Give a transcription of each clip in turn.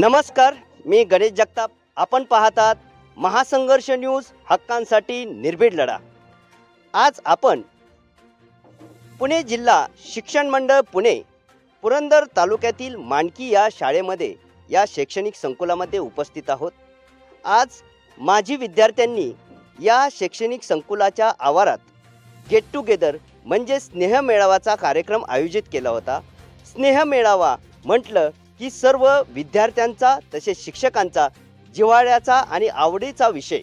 नमस्कार, मी गणेश जगताप. आपण पाहतात महासंघर्ष न्यूज, हक्कांसाठी निर्भीड लढा. आज आपण पुणे जिल्हा शिक्षण मंडळ पुणे पुरंदर तालुक्यातील माणकी या शाळेमध्ये या शैक्षणिक संकुलामध्ये उपस्थित आहोत. आज माजी विद्यार्थ्यांनी या शैक्षणिक संकुलाच्या आवारात गेट टुगेदर म्हणजे स्नेह मेळावाचा कार्यक्रम आयोजित केला होता. स्नेह मेळावा म्हटलं की सर्व विद्यार्थ्यांचा तसेच शिक्षकांचा जिव्हाळ्याचा आणि आवडीचा विषय,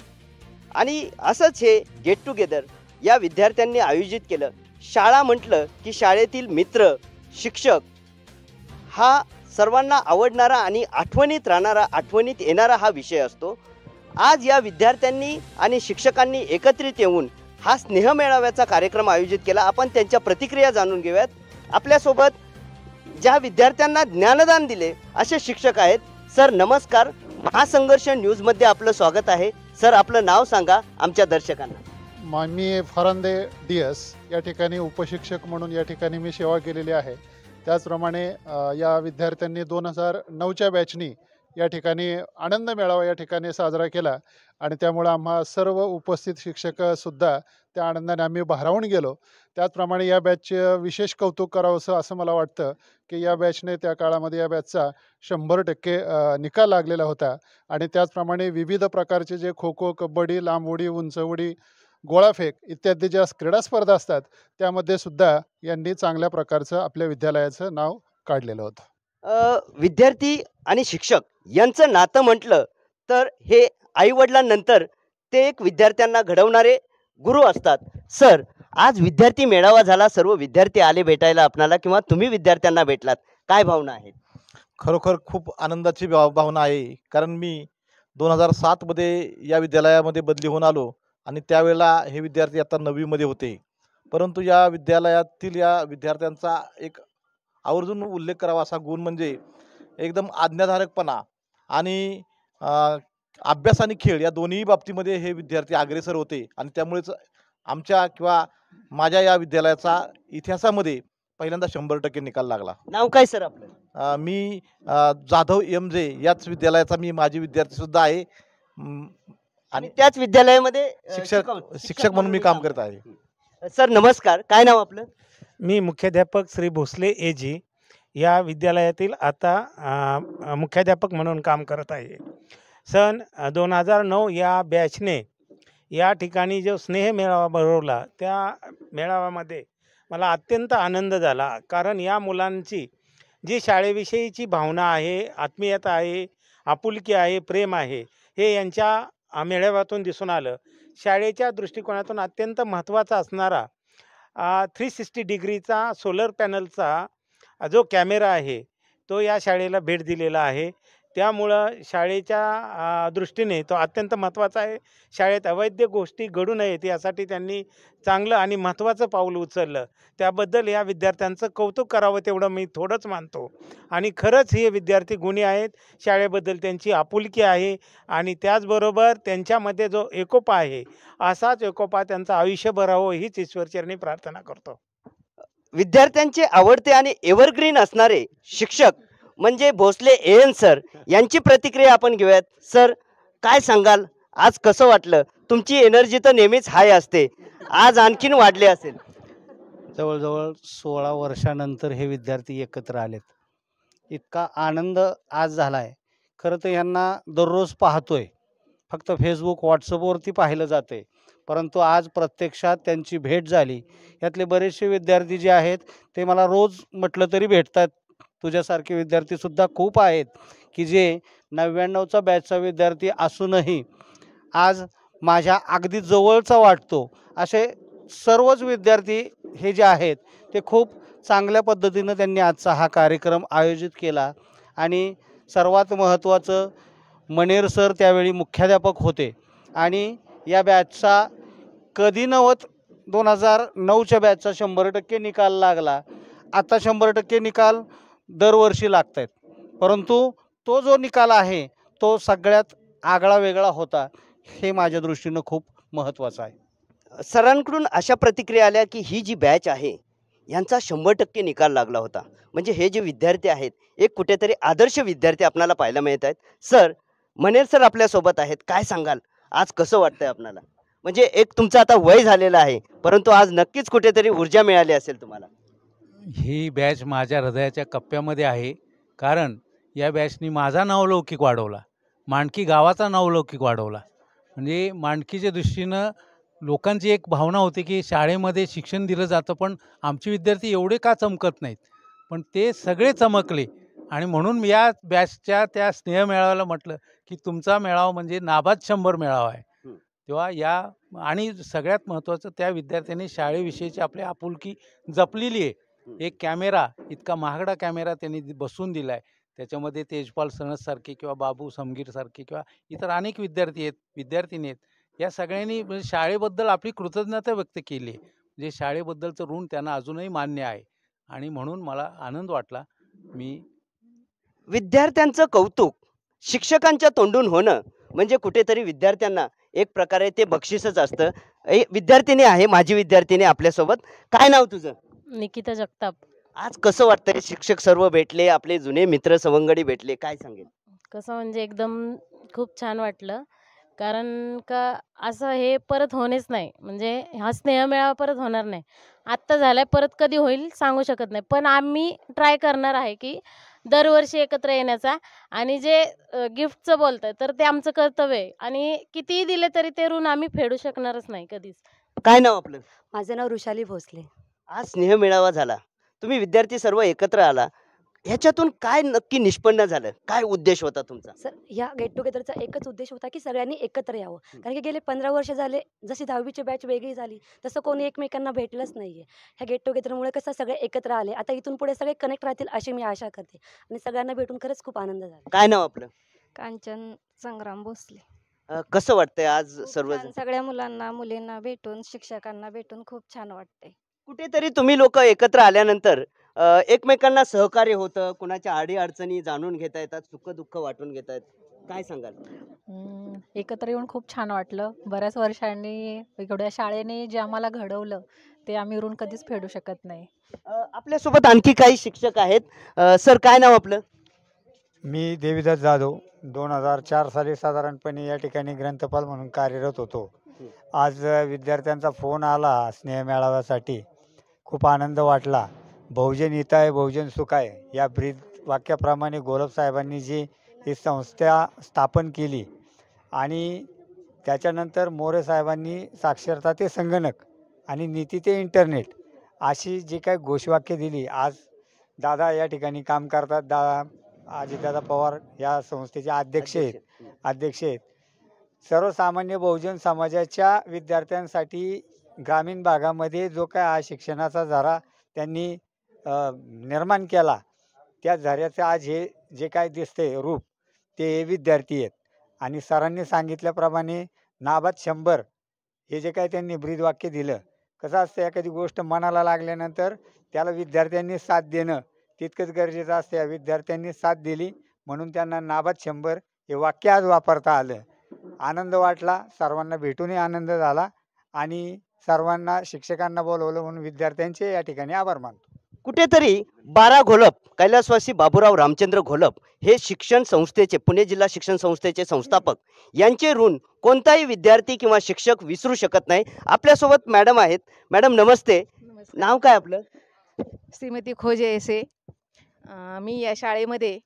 आणि असंच हे गेट टुगेदर या विद्यार्थ्यांनी आयोजित केलं. शाळा म्हटलं की शाळेतील मित्र, शिक्षक हा सर्वांना आवडणारा आणि आठवणीत येणारा हा विषय असतो. आज या विद्यार्थ्यांनी आणि शिक्षकांनी एकत्रित येऊन हा स्नेह मेळाव्याचा कार्यक्रम आयोजित केला. आपण त्यांच्या प्रतिक्रिया जाणून घेऊयात. आपल्यासोबत ज्या विद्यार्थ्यांना ज्ञानदान दिले असे शिक्षक आहेत. सर नमस्कार, महासंघर्ष न्यूजमध्ये आपलं स्वागत आहे. सर आपलं नाव सांगा आमच्या दर्शकांना. मी फरांदे DS या ठिकाणी उपशिक्षक म्हणून या ठिकाणी मी सेवा केलेली आहे. त्याचप्रमाणे या विद्यार्थ्यांनी 2009च्या बॅचनी या ठिकाणी आनंद मेळावा या ठिकाणी साजरा केला आणि त्यामुळे आम्हा सर्व उपस्थित शिक्षकसुद्धा त्या आनंदाने आम्ही भारावून गेलो. त्याचप्रमाणे या बॅचचे विशेष कौतुक करावंसं असं मला वाटतं की या बॅचने त्या काळामध्ये या बॅचचा 100% निकाल लागलेला होता. आणि त्याचप्रमाणे विविध प्रकारचे जे खो खो, कबड्डी, लांब उडी, उंच उडी, गोळाफेक इत्यादी ज्या क्रीडा स्पर्धा असतात त्यामध्ये सुद्धा यांनी चांगल्या प्रकारचं आपल्या विद्यालयाचं नाव काढलेलं होतं. विद्यार्थी आणि शिक्षक यांचं नातं म्हटलं तर हे आईवडिलांनंतर ते एक विद्यार्थ्यांना घडवणारे गुरु असतात. सर आज विद्यार्थी मेळावा झाला, सर्व विद्यार्थी आले भेटायला आपणाला किंवा तुम्ही विद्यार्थ्यांना भेटलात, काय भावना आहेत? खरोखर खूप आनंदाची भावना आहे. कारण मी 2007मध्ये या विद्यालयामध्ये बदली होऊन आलो आणि त्यावेळेला हे विद्यार्थी आता 9वीमध्ये होते. परंतु या विद्यालयातील या विद्यार्थ्यांचा एक आवर्जून उल्लेख करावा असा गुण म्हणजे एकदम आज्ञाधारकपणा आणि अभ्यास आणि खेळ या दोन्ही बाबतीमध्ये हे विद्यार्थी अग्रेसर होते. आणि त्यामुळेच आमच्या किंवा माझ्या या विद्यालयाचा इतिहासामध्ये पहिल्यांदा 100% निकाल लागला. नाव काय सर आपलं? मी जाधव MJ याच विद्यालयाचा मी माजी विद्यार्थी सुद्धा आहे आणि त्याच विद्यालयामध्ये शिक्षक म्हणून मी काम करत आहे. सर नमस्कार, काय नाव आपलं? मी मुख्याध्यापक श्री भोसले AG या विद्यालयातील आता मुख्याध्यापक म्हणून काम करत आहे. सन 2009 या बॅचने या ठिकाणी जो स्नेह मेळावा भरवला त्या मेळाव्यामध्ये मला अत्यंत आनंद झाला. कारण या मुलांची जी शाळेविषयीची भावना आहे, आत्मीयता आहे, आपुलकी आहे, प्रेम आहे, हे यांच्या मेळाव्यातून दिसून आलं. शाळेच्या दृष्टिकोनातून अत्यंत महत्त्वाचा असणारा 360 डिग्रीचा सोलर पॅनलचा जो कॅमेरा आहे तो या शाळेला भेट दिलेला आहे. त्यामुळं शाळेच्या दृष्टीने तो अत्यंत महत्त्वाचा आहे. शाळेत अवैध गोष्टी घडू नयेत यासाठी त्यांनी चांगलं आणि महत्त्वाचं पाऊल उचललं. त्याबद्दल या विद्यार्थ्यांचं कौतुक करावं तेवढं मी थोडंच मानतो. आणि खरंच हे विद्यार्थी गुणी आहेत. शाळेबद्दल त्यांची आपुलकी आहे आणि त्याचबरोबर त्यांच्यामध्ये जो एकोपा आहे असाच एकोपा त्यांचं आयुष्यभर राहावं हीच ईश्वरचरणी प्रार्थना करतो. विद्यार्थ्यांचे आवडते आणि एव्हरग्रीन असणारे शिक्षक म्हणजे भोसले AN सर यांची प्रतिक्रिया आपण घेऊयात. सर काय सांगाल, आज कसं वाटलं? तुमची एनर्जी तर नेहमीच हाय असते, आज आणखीन वाढले असेल. जवळजवळ 16 वर्षानंतर हे विद्यार्थी एकत्र आलेत. इतका आनंद आज झाला आहे. खरं तर यांना दररोज पाहतोय, फक्त फेसबुक व्हॉट्सअपवरती पाहिलं जाते, परंतु आज प्रत्यक्षात त्यांची भेट झाली. यातले बरेचसे विद्यार्थी जे आहेत ते मला रोज म्हटलं तरी भेटतात. तुझ्यासारखे विद्यार्थीसुद्धा खूप आहेत की जे 99चा बॅचचा विद्यार्थी असूनही आज माझ्या अगदी जवळचा वाटतो. असे सर्वच विद्यार्थी हे जे आहेत ते खूप चांगल्या पद्धतीनं त्यांनी आजचा हा कार्यक्रम आयोजित केला. आणि सर्वात महत्त्वाचं, मनेर सर त्यावेळी मुख्याध्यापक होते आणि या बॅचचा कधी नव्हत 2009च्या बॅचचा 100% निकाल लागला. आता 100% निकाल दरवर्षी लागत आहेत, परंतु तो जो निकाल आहे तो सगळ्यात आगळा वेगळा होता. हे माझ्या दृष्टीनं खूप महत्त्वाचं आहे. सरांकडून अशा प्रतिक्रिया आल्या की ही जी बॅच आहे यांचा 100% निकाल लागला होता. म्हणजे हे जे विद्यार्थी आहेत एक कुठेतरी आदर्श विद्यार्थी आपल्याला पाहायला मिळत आहेत. सर, मनेर सर आपल्यासोबत आहेत. काय सांगाल, आज कसं वाटतंय आपल्याला? म्हणजे एक तुमचं आता वय झालेलं आहे, परंतु आज नक्कीच कुठेतरी ऊर्जा मिळाली असेल तुम्हाला. ही बॅच माझ्या हृदयाच्या कप्प्यामध्ये आहे. कारण या बॅचनी माझा नावलौकिक वाढवला, मांडकी गावाचा नावलौकिक वाढवला. म्हणजे मांडकीच्या दृष्टीनं लोकांची एक भावना होती की शाळेमध्ये शिक्षण दिलं जातं, पण आमचे विद्यार्थी एवढे का चमकत नाहीत. पण ते सगळे चमकले आणि म्हणून मी या बॅचच्या त्या स्नेहमेळाव्याला म्हटलं की तुमचा मेळावा म्हणजे नाबाद 100 मेळावा आहे. तेव्हा या आणि सगळ्यात महत्त्वाचं त्या विद्यार्थ्यांनी शाळेविषयीची आपली आपुलकी जपलेली आहे. एक कॅमेरा, इतका महागडा कॅमेरा त्यांनी बसवून दिला आहे. त्याच्यामध्ये तेजपाल सनससारखे किंवा बाबू समगीरसारखे किंवा इतर अनेक विद्यार्थी आहेत, विद्यार्थिनी आहेत. या सगळ्यांनी म्हणजे शाळेबद्दल आपली कृतज्ञता व्यक्त केली आहे. म्हणजे शाळेबद्दलचं ऋण त्यांना अजूनही मान्य आहे आणि म्हणून मला आनंद वाटला. मी विद्यार्थ्यांचं कौतुक शिक्षकांच्या तोंडून होणं म्हणजे कुठेतरी विद्यार्थ्यांना एक प्रकारे ते बक्षीसच असतं. विद्यार्थिनी आहे, माझी विद्यार्थिनी आपल्यासोबत. काय नाव तुझं? निकिता जगताप. आज कसं वाटतंय? शिक्षक सर्व भेटले, आपले जुने मित्र सवंगडी भेटले, काय सांगेल? कसं म्हणजे एकदम खूप छान वाटलं. कारण का असं हे परत होणेच नाही. म्हणजे हा स्नेहमेळावा परत होणार नाही. आत्ता झालाय, परत कधी होईल सांगू शकत नाही. पण आम्ही ट्राय करणार आहे की दरवर्षी एकत्र येण्याचा. आणि जे गिफ्टचं बोलताय तर ते आमचं कर्तव्य आहे आणि कितीही दिले तरी ते ऋण आम्ही फेडू शकणारच नाही कधीच. काय नाव आपलं? माझं नाव ऋषाली भोसले. आज स्नेह मेळावा झाला, तुम्ही विद्यार्थी सर्व एकत्र आला, ह्याच्यातून काय नक्की निष्पन्न झालं? काय उद्देश होता तुमचा? सर, ह्या गेट टुगेदरचा एकच उद्देश होता की सगळ्यांनी एकत्र यावं. कारण की गेले 15 वर्ष झाले, जशी 10वीची बॅच वेगळी झाली तसं कोणी एकमेकांना भेटलंच नाहीये. ह्या गेट टुगेदरमुळे कसं सगळे एकत्र आले. आता इथून पुढे सगळे कनेक्ट राहतील अशी मी आशा करते आणि सगळ्यांना भेटून खरंच खूप आनंद झाला. काय नाव आपलं? कांचन संग्राम भोसले. कसं वाटतंय आज खूप सर्वजण? छान, सगळ्या मुलांना मुलींना भेटून शिक्षकांना भेटून खूप छान वाटते. कुठेतरी तुम्ही लोक एकत्र आल्यानंतर एकमेकांना सहकार्य होतं, कुणाच्या आडी अडचणी जाणून घेता येतात, सुख दुःख वाटून घेता येतात. काय सांगाल? एकत्र येऊन खूप छान वाटलं. बऱ्याच वर्षांनी एवढ्या शाळेने जे आम्हाला घडवलं ते आम्ही ऋण कधीच फेडू शकत नाही. आपल्यासोबत आणखी काही शिक्षक आहेत. सर, काय नाव आपलं? मी देवीदास जाधव. 2004 साली साधारणपणे या ठिकाणी ग्रंथपाल म्हणून कार्यरत होतो. आज विद्यार्थ्यांचा फोन आला स्नेह मेळाव्यासाठी. खूप आनंद वाटला. बहुजन हिताय बहुजन सुखाय या ब्रीद वाक्याप्रमाणे गोलब साहेबांनी जी ही संस्था स्थापन केली आणि त्याच्यानंतर मोरे साहेबांनी साक्षरता ते संगणक आणि नीती ते इंटरनेट अशी जी काही घोषवाक्य दिली, आज दादा या ठिकाणी काम करतात. अजितदादा पवार या संस्थेचे अध्यक्ष आहेत. सर्वसामान्य बहुजन समाजाच्या विद्यार्थ्यांसाठी ग्रामीण भागामध्ये जो काय हा शिक्षणाचा झरा त्यांनी निर्माण केला, त्या झऱ्याचं आज हे जे काय दिसते रूप ते विद्यार्थी आहेत. आणि सरांनी सांगितल्याप्रमाणे नाबाद 100 हे जे काय त्यांनी ब्रीदवाक्य दिलं. कसं असतं, एखादी गोष्ट मनाला लागल्यानंतर त्याला विद्यार्थ्यांनी साथ देणं तितकंच गरजेचं असतं. या विद्यार्थ्यांनी साथ दिली म्हणून त्यांना नाबाद 100 हे वाक्य आज वापरता आलं. आनंद वाटला. सर्वांना भेटूनही आनंद झाला आणि सर्वांना शिक्षकांना बोलवलं म्हणून विद्यार्थ्यांचे या ठिकाणी आभार मानतो. कुठेतरी 12 घोलप, कैलासवासी बाबूराव रामचंद्र घोलप हे शिक्षण संस्थेचे, पुणे जिल्हा शिक्षण संस्थेचे संस्थापक, यांचे ऋण कोणताही विद्यार्थी किंवा शिक्षक विसरू शकत नाही. आपल्यासोबत मॅडम आहेत. मॅडम नमस्ते. नाव काय आपलं? श्रीमती खोजे एसे. मी या शाळेमध्ये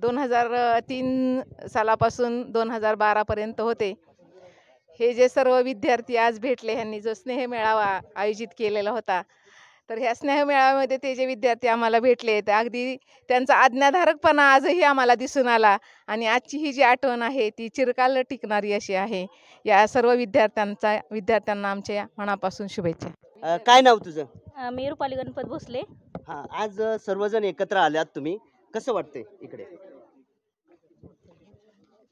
2003 सालापासून 2012पर्यंत होते. हे जे सर्व विद्यार्थी आज भेटले, ह्यांनी जो स्नेह मेळावा आयोजित केलेला होता, तर ह्या स्नेह मेळाव्यामध्ये ते जे विद्यार्थी आम्हाला भेटले तर अगदी त्यांचा आज्ञाधारकपणा आजही आम्हाला दिसून आला आणि आजची ही जी आठवण आहे ती चिरकाल टिकणारी अशी आहे. या सर्व विद्यार्थ्यांना आमच्या मनापासून शुभेच्छा. काय नाव तुझं? मी रुपाली गणपत भोसले. हा, आज सर्वजण एकत्र आल्यात तुम्ही, कसं वाटतंय इकडे?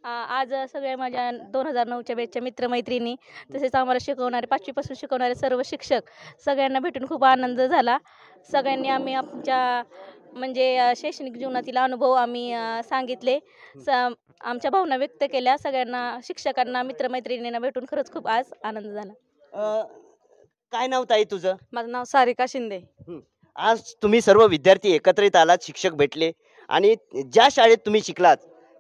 आज सगळ्या माझ्या 2009च्या बॅचच्या मित्रमैत्रिणी, तसेच आम्हाला शिकवणारे 5वी पासून शिकवणारे सर्व शिक्षक, सगळ्यांना भेटून खूप आनंद झाला. सगळ्यांनी आम्ही आमच्या म्हणजे शैक्षणिक जीवनातील अनुभव आम्ही सांगितले, आमच्या भावना व्यक्त केल्या. सगळ्यांना शिक्षकांना मित्रमैत्रिणींना भेटून खरंच खूप आज आनंद झाला. काय नाव ताई तुझं? माझं नाव सारिका शिंदे. आज तुम्ही सर्व विद्यार्थी एकत्रित आलात, शिक्षक भेटले आणि ज्या शाळेत तुम्ही शिकलात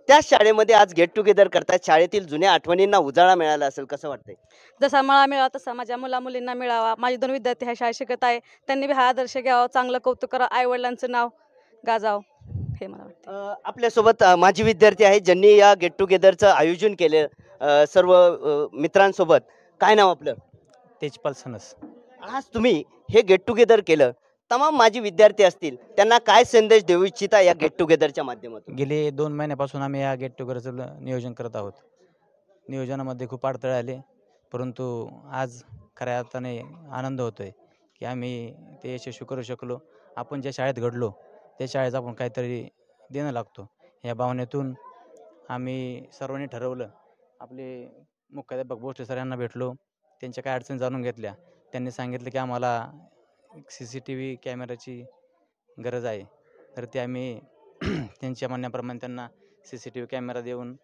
त्याच शाळेमध्ये आज गेट टुगेदर करतायत. शाळेतील जुन्या आठवणींना उजाळा मिळाला असेल, कसं वाटतंय? जसा मला मिळाला तसा माझ्या मुलींना मिळावा. माझे 2 विद्यार्थी ह्या शाळेत शिकत आहे, त्यांनी बी हा आदर्श घ्यावा, चांगलं कौतुक करावं, आई वडिलांचं नाव गाजावं हे मला वाटतं. आपल्यासोबत माजी विद्यार्थी आहेत ज्यांनी या गेट टुगेदरचं आयोजन केलं सर्व मित्रांसोबत. काय नाव आपलं? तेजपाल सनस. आज तुम्ही हे गेट टुगेदर केलं, तमाम माजी विद्यार्थी असतील, त्यांना काय संदेश देऊ इच्छिता या गेट टुगेदरच्या माध्यमातून? गेले 2 महिन्यापासून आम्ही या गेट टुगेदरचं नियोजन करत आहोत. नियोजनामध्ये खूप अडथळे आले, परंतु आज खऱ्या अर्थाने आनंद होतोय की आम्ही ते यशस्वी करू शकलो. आपण ज्या शाळेत घडलो त्या शाळेत आपण काहीतरी देणं लागतो, या भावनेतून आम्ही सर्वांनी ठरवलं. आपले मुख्याध्यापक भोसले सर यांना भेटलो, त्यांच्या काय अडचणी जाणून घेतल्या. त्यांनी सांगितलं की आम्हाला CCTV कॅमेराची गरज आहे, तर ते आम्ही त्यांच्या म्हणण्याप्रमाणे त्यांना CCTV कॅमेरा देऊन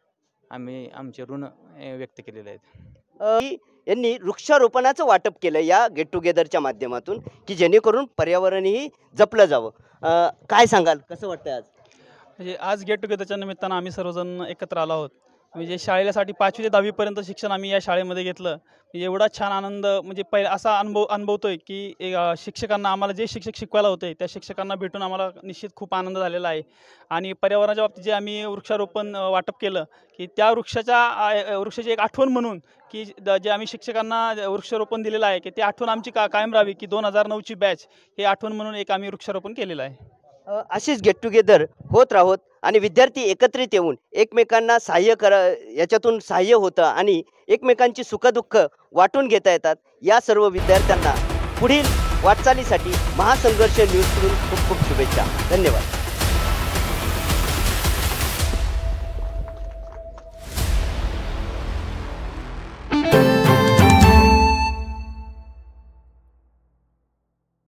आम्ही आमचे ऋण व्यक्त केलेले आहेत. यांनी वृक्षारोपणाचं वाटप केलं या गेट टुगेदरच्या माध्यमातून की जेणेकरून पर्यावरणही जपलं जावं. काय सांगाल, कसं वाटतं आज? म्हणजे आज गेट टुगेदरच्या निमित्तानं आम्ही सर्वजण एकत्र आलो आहोत. म्हणजे शाळेसाठी 5वी ते 10वी पर्यंत शिक्षण आम्ही या शाळेमध्ये घेतलं. एवढा छान आनंद म्हणजे पहिला असा अनुभवतोय की शिक्षकांना, आम्हाला जे शिक्षक शिकवायला होते त्या शिक्षकांना भेटून आम्हाला निश्चित खूप आनंद झालेला आहे. आणि पर्यावरणाच्या बाबतीत जे आम्ही वृक्षारोपण वाटप केलं की त्या वृक्षाची एक आठवण म्हणून की जे आम्ही शिक्षकांना वृक्षारोपण दिलेलं आहे की ती आठवण आमची कायम राहावी, की 2009ची बॅच हे आठवण म्हणून एक आम्ही वृक्षारोपण केलेलं आहे. अशीच गेट टुगेदर होत राहोत आणि विद्यार्थी एकत्रित येऊन एकमेकांना याच्यातून सहाय्य होतं आणि एकमेकांची सुखदुःख वाटून घेता येतात. या सर्व विद्यार्थ्यांना पुढील वाटचालीसाठी महासंघर्ष न्यूजकडून खूप खूप शुभेच्छा. धन्यवाद.